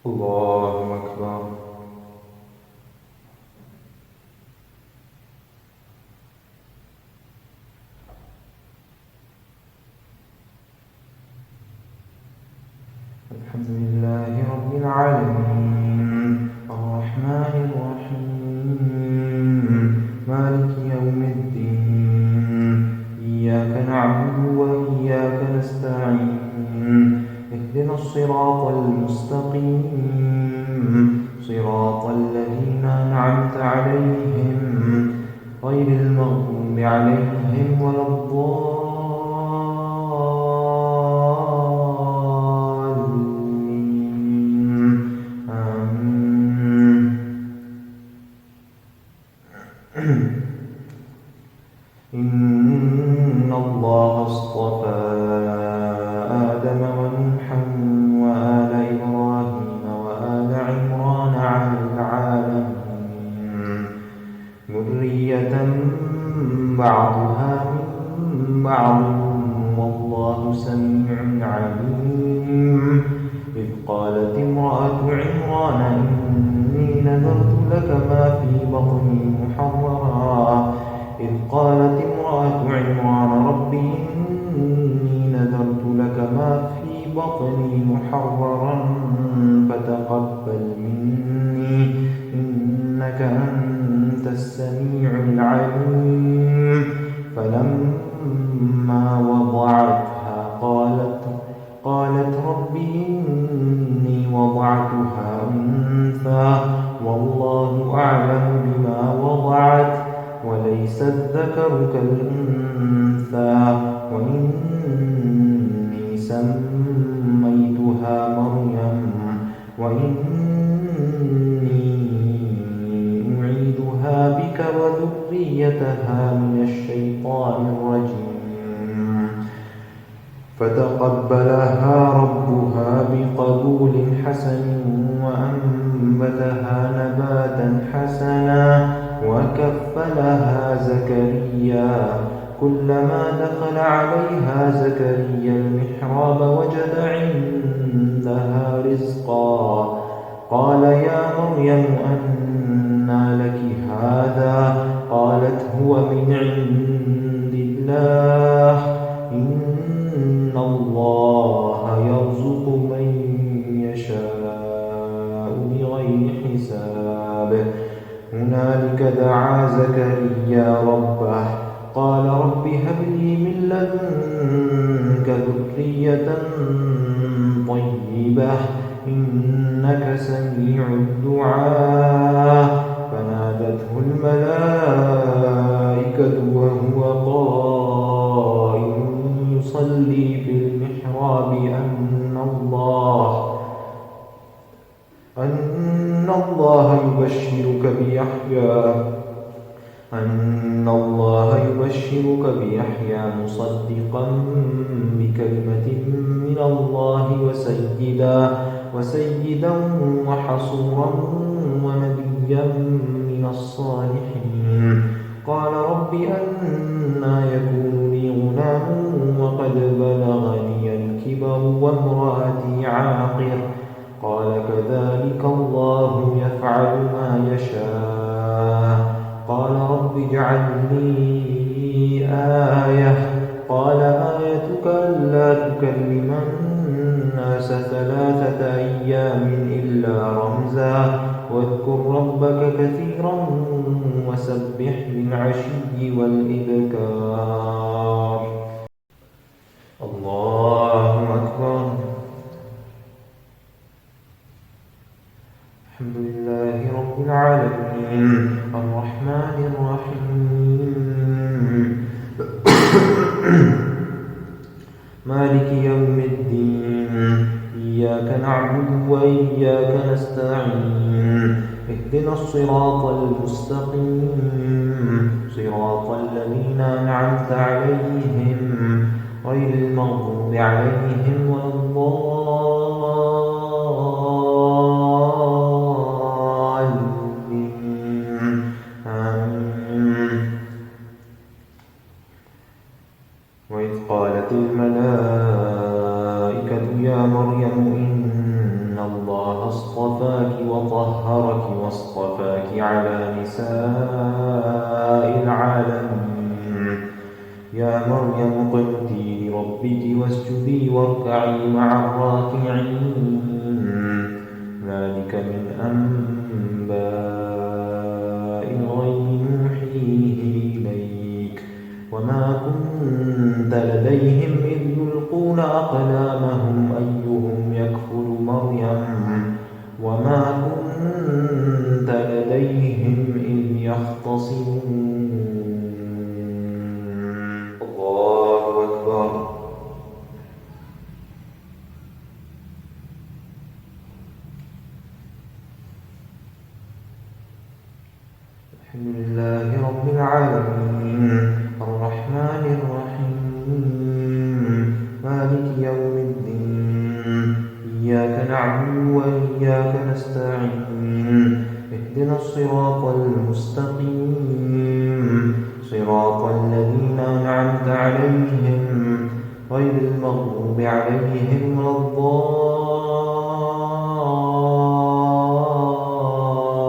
الله أكبر. الحمد لله رب العالمين الرحمن الرحيم مالك يوم الدين إياك نعبد وإياك نستعين اهدنا الصراط المستقيم صراط الذين أنعمت عليهم غير المغضوب عليهم ولا الضالين آمين. إن الله اصطفى آدم ونوحا وآل إبراهيم وآل عمران على العالمين ذرية بعضها من بعض والله سميع عليم. إذ قالت امرأة عمران إني نذرت لك ما في بطني محررا رب إني نذرت لك ما في بطني محررا فتقبل مني إنك أنت السميع العليم. فلما وضعتها قالت رب إني وضعتها أنثى والله أعلم بما وضعت وليس الذكر كالأنثى وإني سميتها مريم وإني أعيذها بك وذريتها من الشيطان الرجيم. فتقبلها ربها بقبول حسن وأنبتها نباتا حسنا وكفلها زكريا. كلما دخل عليها زكريا المحراب وجد عندها رزقا قال يا مريم أنى لك هذا قالت هو من عند الله إن الله يرزق من يشاء بغير حساب. هنالك دعا زكريا ربه قال رب هب لي من لدنك ذرية طيبة إنك سميع الدعاء. فنادته الملائكة وهو قائم يصلي في المحراب أن الله يبشرك بيحيى مصدقا بكلمة من الله وسيدا وحصورا ونبيا من الصالحين. قال رب أنى يكون لي غلام وقد بلغني الكبر وامرأتي عاقر قال كذلك الله يفعل ما يشاء. قال رب اجعل لي آية قال آيتك ألا تكلم الناس 3 أيام إلا رمزا واذكر ربك كثيرا وسبح بالعشي والإبكار. الله أكبر. الحمد لله رب العالمين الرحمن الرحيم مالك يوم الدين إياك نعبد وإياك نستعين اهدنا الصراط المستقيم صراط الذين أنعمت عليهم غير المغضوب عليهم ولا الضالين آمين. وإذ قالت الملائكة يا مريم إن الله اصطفاك طهرك واصطفاك على نساء العالمين يا مريم اقنتي لربك واسجدي واركعي مع الراكعين ذلك من أنباء الغيب نوحيه إليك وما كنت لديهم إذ يلقون أقلامهم أيهم يكفل مريم وما كنت لديهم إذ يختصمون الله أكبر. الحمد لله رب العالمين الرحمن الرحيم مالك يوم الدين إياك نعبد وإياك نستعين اهدنا الصراط المستقيم صراط الذين أنعمت عليهم غير المغضوب عليهم ولا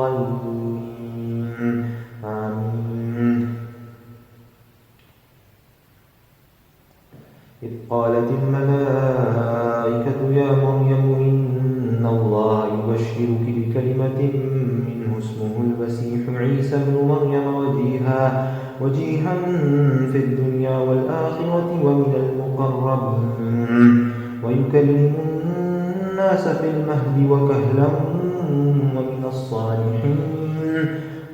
الضالين آمين. إذ قالت الملائكة يا مريم إن الله يبشرك بكلمة منه اسمه المسيح عيسى ابن مريم وجيها في الدنيا والآخرة ومن المقربين ويكلم الناس في المهد وكهلا ومن الصالحين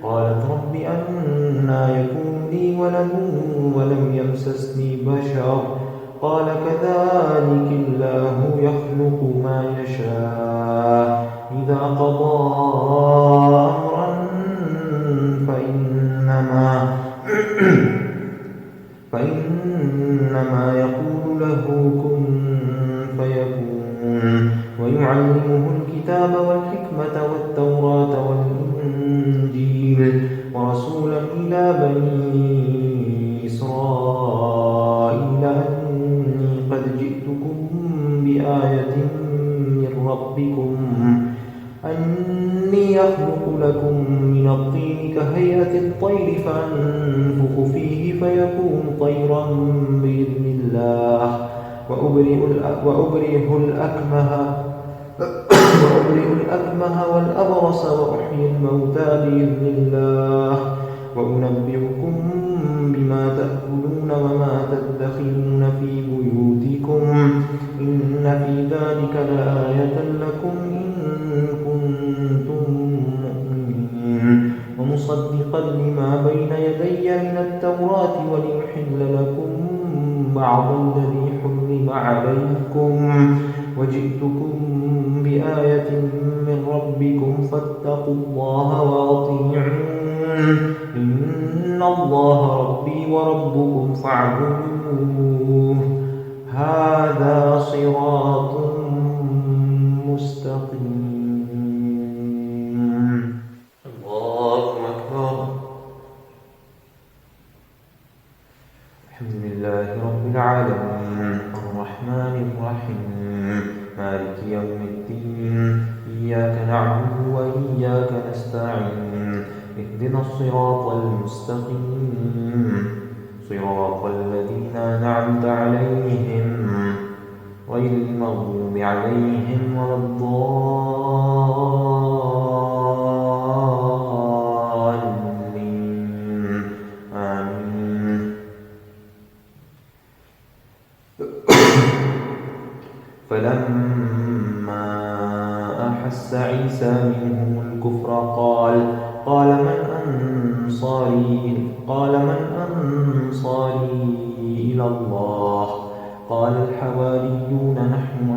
قالت رب أنى يكون لي ولد ولم يمسسني بشر قال كذلك الله يخلق ما يشاء إذا قضى أمرا فإنما يقول له كن فيكون ويعلمه الكتاب والحكمة والتوراة والإنجيل ورسولا إلى بني إسرائيل أني قد جئتكم بآية من ربكم أني يخلق لكم من الطين كهيئة الطير فأنفخ فيه فيكون طيرا بإذن الله وأبرئ الأكمه والأبرص وأحيي الموتى بإذن الله وأنبئكم بما تأكلون وما تدخرون في بيوتكم إن في ذلك لآية لكم إن كنتم مؤمنين ومصدقا لما بين يدي من التوراة ولأحل لكم بعض الذي حرم عليكم وجئتكم بآية من ربكم فاتقوا الله وأطيعون إن الله ربي وربكم فاعبدوه هذا صراط مستقيم. الله أكبر. الحمد لله رب العالمين الرحمن الرحيم مالك يوم الدين إياك نعبد وإياك نستعين اهدنا الصراط المستقيم صراط الذين أنعمت عليهم غير المغضوب عليهم ولا الضالين آمين. فلما أحس عيسى منهم الكفر قال من أنصاري إلى الله قال الحواريون نحن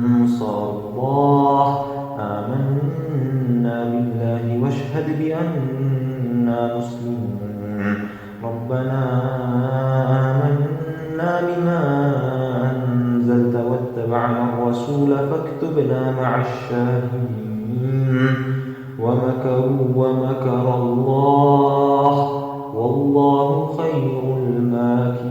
أنصار الله آمنا بالله واشهد بأننا مسلمون ربنا آمنا بما أنزلت واتبعنا الرسول فاكتبنا مع الشاهدين ومكروا ومكر الله والله خير الماكرين.